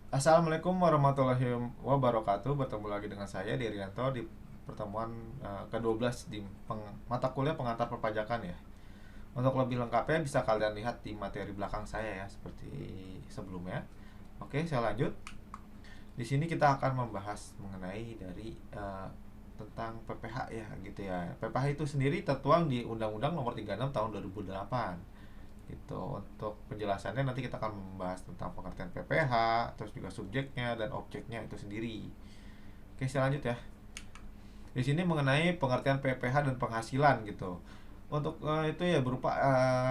Assalamualaikum warahmatullahi wabarakatuh. Bertemu lagi dengan saya Dirianto di pertemuan ke-12 di mata kuliah pengantar perpajakan ya. Untuk lebih lengkapnya bisa kalian lihat di materi belakang saya ya seperti sebelumnya. Oke, saya lanjut. Di sini kita akan membahas mengenai dari tentang PPH ya gitu ya. PPH itu sendiri tertuang di Undang-Undang Nomor 36 Tahun 2008 gitu. Untuk penjelasannya nanti kita akan membahas tentang pengertian PPH, terus juga subjeknya dan objeknya itu sendiri. Oke, saya lanjut ya. Di sini mengenai pengertian PPH dan penghasilan gitu. Untuk itu ya berupa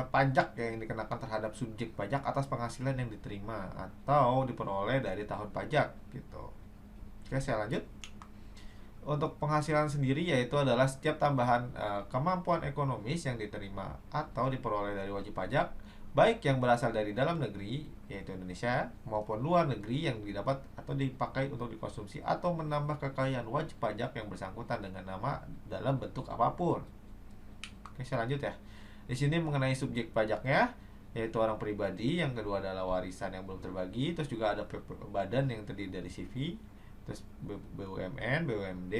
pajak yang dikenakan terhadap subjek pajak atas penghasilan yang diterima atau diperoleh dari tahun pajak gitu. Oke, saya lanjut. Untuk penghasilan sendiri yaitu adalah setiap tambahan kemampuan ekonomis yang diterima atau diperoleh dari wajib pajak baik yang berasal dari dalam negeri yaitu Indonesia maupun luar negeri yang didapat atau dipakai untuk dikonsumsi atau menambah kekayaan wajib pajak yang bersangkutan dengan nama dalam bentuk apapun. Oke, saya lanjut ya. Di sini mengenai subjek pajaknya yaitu orang pribadi, yang kedua adalah warisan yang belum terbagi, terus juga ada badan yang terdiri dari CV, terus BUMN, BUMD,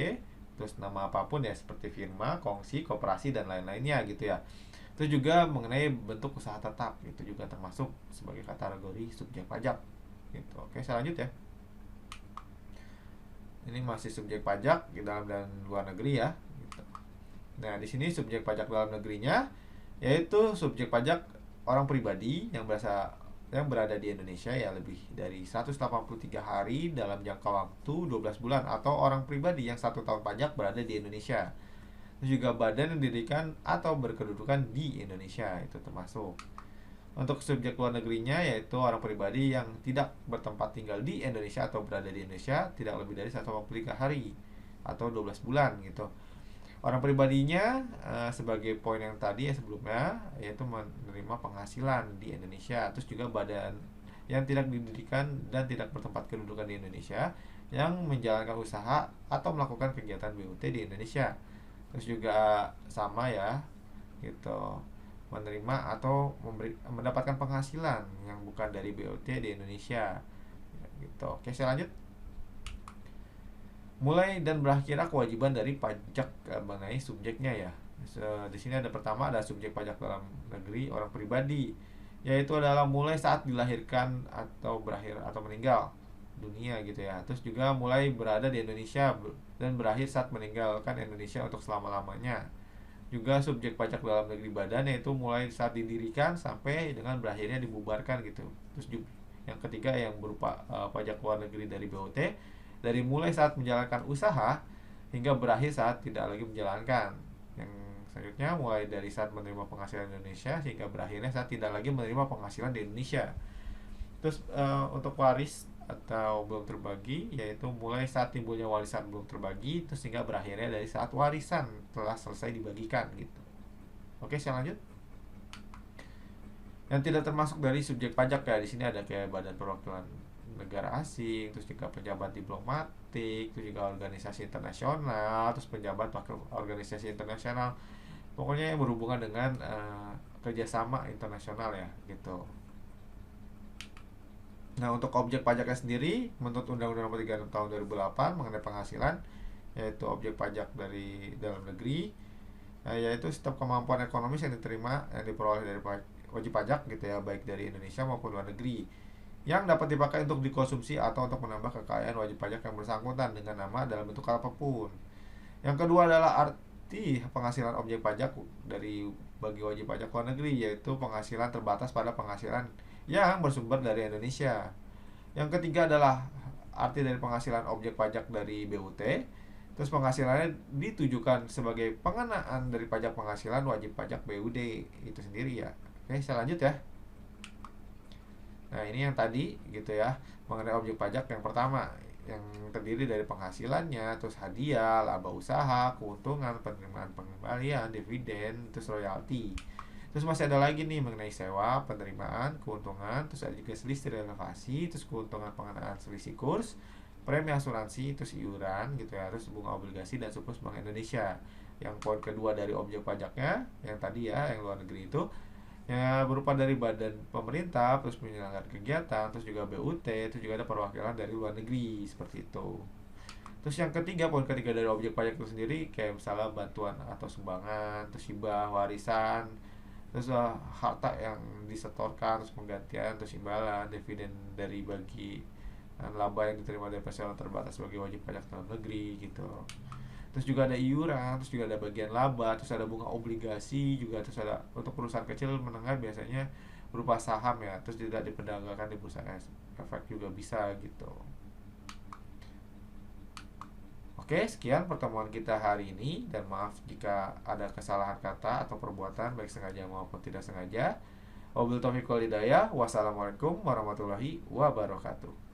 terus nama apapun ya seperti firma, kongsi, koperasi dan lain-lainnya gitu ya. Terus juga mengenai bentuk usaha tetap itu juga termasuk sebagai kategori subjek pajak gitu. Oke, saya lanjut ya. Ini masih subjek pajak di dalam dan luar negeri ya gitu. Nah, di sini subjek pajak dalam negerinya yaitu subjek pajak orang pribadi yang berada di Indonesia ya lebih dari 183 hari dalam jangka waktu 12 bulan atau orang pribadi yang 1 tahun pajak berada di Indonesia. Terus juga badan yang didirikan atau berkedudukan di Indonesia itu termasuk. Untuk subjek luar negerinya yaitu orang pribadi yang tidak bertempat tinggal di Indonesia atau berada di Indonesia tidak lebih dari 183 hari atau 12 bulan gitu. Orang pribadinya sebagai poin yang tadi ya sebelumnya yaitu menerima penghasilan di Indonesia, terus juga badan yang tidak didirikan dan tidak bertempat kedudukan di Indonesia yang menjalankan usaha atau melakukan kegiatan BUT di Indonesia. Terus juga sama ya gitu, menerima atau mendapatkan penghasilan yang bukan dari BUT di Indonesia gitu. Oke, saya lanjut. Mulai dan berakhirnya kewajiban dari pajak mengenai subjeknya ya. Di sini ada pertama ada subjek pajak dalam negeri orang pribadi, yaitu adalah mulai saat dilahirkan atau berakhir atau meninggal dunia gitu ya. Terus juga mulai berada di Indonesia dan berakhir saat meninggalkan Indonesia untuk selama-lamanya. Juga subjek pajak dalam negeri badan yaitu mulai saat didirikan sampai dengan berakhirnya dibubarkan gitu. Terus juga yang ketiga yang berupa pajak luar negeri dari BOT dari mulai saat menjalankan usaha hingga berakhir saat tidak lagi menjalankan. Yang selanjutnya mulai dari saat menerima penghasilan di Indonesia hingga berakhirnya saat tidak lagi menerima penghasilan di Indonesia. Terus untuk waris atau belum terbagi yaitu mulai saat timbulnya warisan belum terbagi terus hingga berakhirnya dari saat warisan telah selesai dibagikan gitu. Oke, saya lanjut. Yang tidak termasuk dari subjek pajak ya di sini ada kayak badan perwakilan negara asing, terus juga pejabat diplomatik, terus juga organisasi internasional, terus pejabat wakil organisasi internasional. Pokoknya yang berhubungan dengan kerjasama internasional ya gitu. Nah, untuk objek pajaknya sendiri menurut Undang-Undang Nomor 36 Tahun 2008 mengenai penghasilan yaitu objek pajak dari dalam negeri yaitu setiap kemampuan ekonomis yang diterima yang diperoleh dari wajib pajak gitu ya baik dari Indonesia maupun luar negeri yang dapat dipakai untuk dikonsumsi atau untuk menambah kekayaan wajib pajak yang bersangkutan dengan nama dalam bentuk apapun. Yang kedua adalah arti penghasilan objek pajak dari bagi wajib pajak luar negeri yaitu penghasilan terbatas pada penghasilan yang bersumber dari Indonesia. Yang ketiga adalah arti dari penghasilan objek pajak dari BUT. Terus penghasilannya ditujukan sebagai pengenaan dari pajak penghasilan wajib pajak BUD itu sendiri ya. Oke, saya lanjut ya. Nah, ini yang tadi gitu ya, mengenai objek pajak yang pertama yang terdiri dari penghasilannya, terus hadiah, laba usaha, keuntungan, penerimaan pengembalian, dividen, terus royalti. Terus masih ada lagi nih mengenai sewa, penerimaan, keuntungan, terus ada juga selisih relevasi, terus keuntungan pengenaan selisih kurs, premi asuransi, terus iuran gitu ya, terus bunga obligasi dan surplus Bank Indonesia. Yang poin kedua dari objek pajaknya yang tadi ya, yang luar negeri itu ya berupa dari badan pemerintah, terus penyelenggaraan kegiatan, terus juga BUT, terus juga ada perwakilan dari luar negeri seperti itu. Terus yang ketiga, poin ketiga dari objek pajak itu sendiri kayak misalnya bantuan atau sumbangan, terus hibah, warisan, terus harta yang disetorkan, terus penggantian, terus imbalan, dividen dari bagi laba yang diterima dari penghasilan terbatas sebagai wajib pajak dalam negeri gitu. Terus juga ada iuran, terus juga ada bagian laba, terus ada bunga obligasi juga, terus ada untuk perusahaan kecil menengah biasanya berupa saham ya, terus tidak diperdagangkan di bursa efek juga bisa gitu. Oke, sekian pertemuan kita hari ini dan maaf jika ada kesalahan kata atau perbuatan baik sengaja maupun tidak sengaja. Wabillahi taufiq wal hidayah. Wassalamualaikum warahmatullahi wabarakatuh.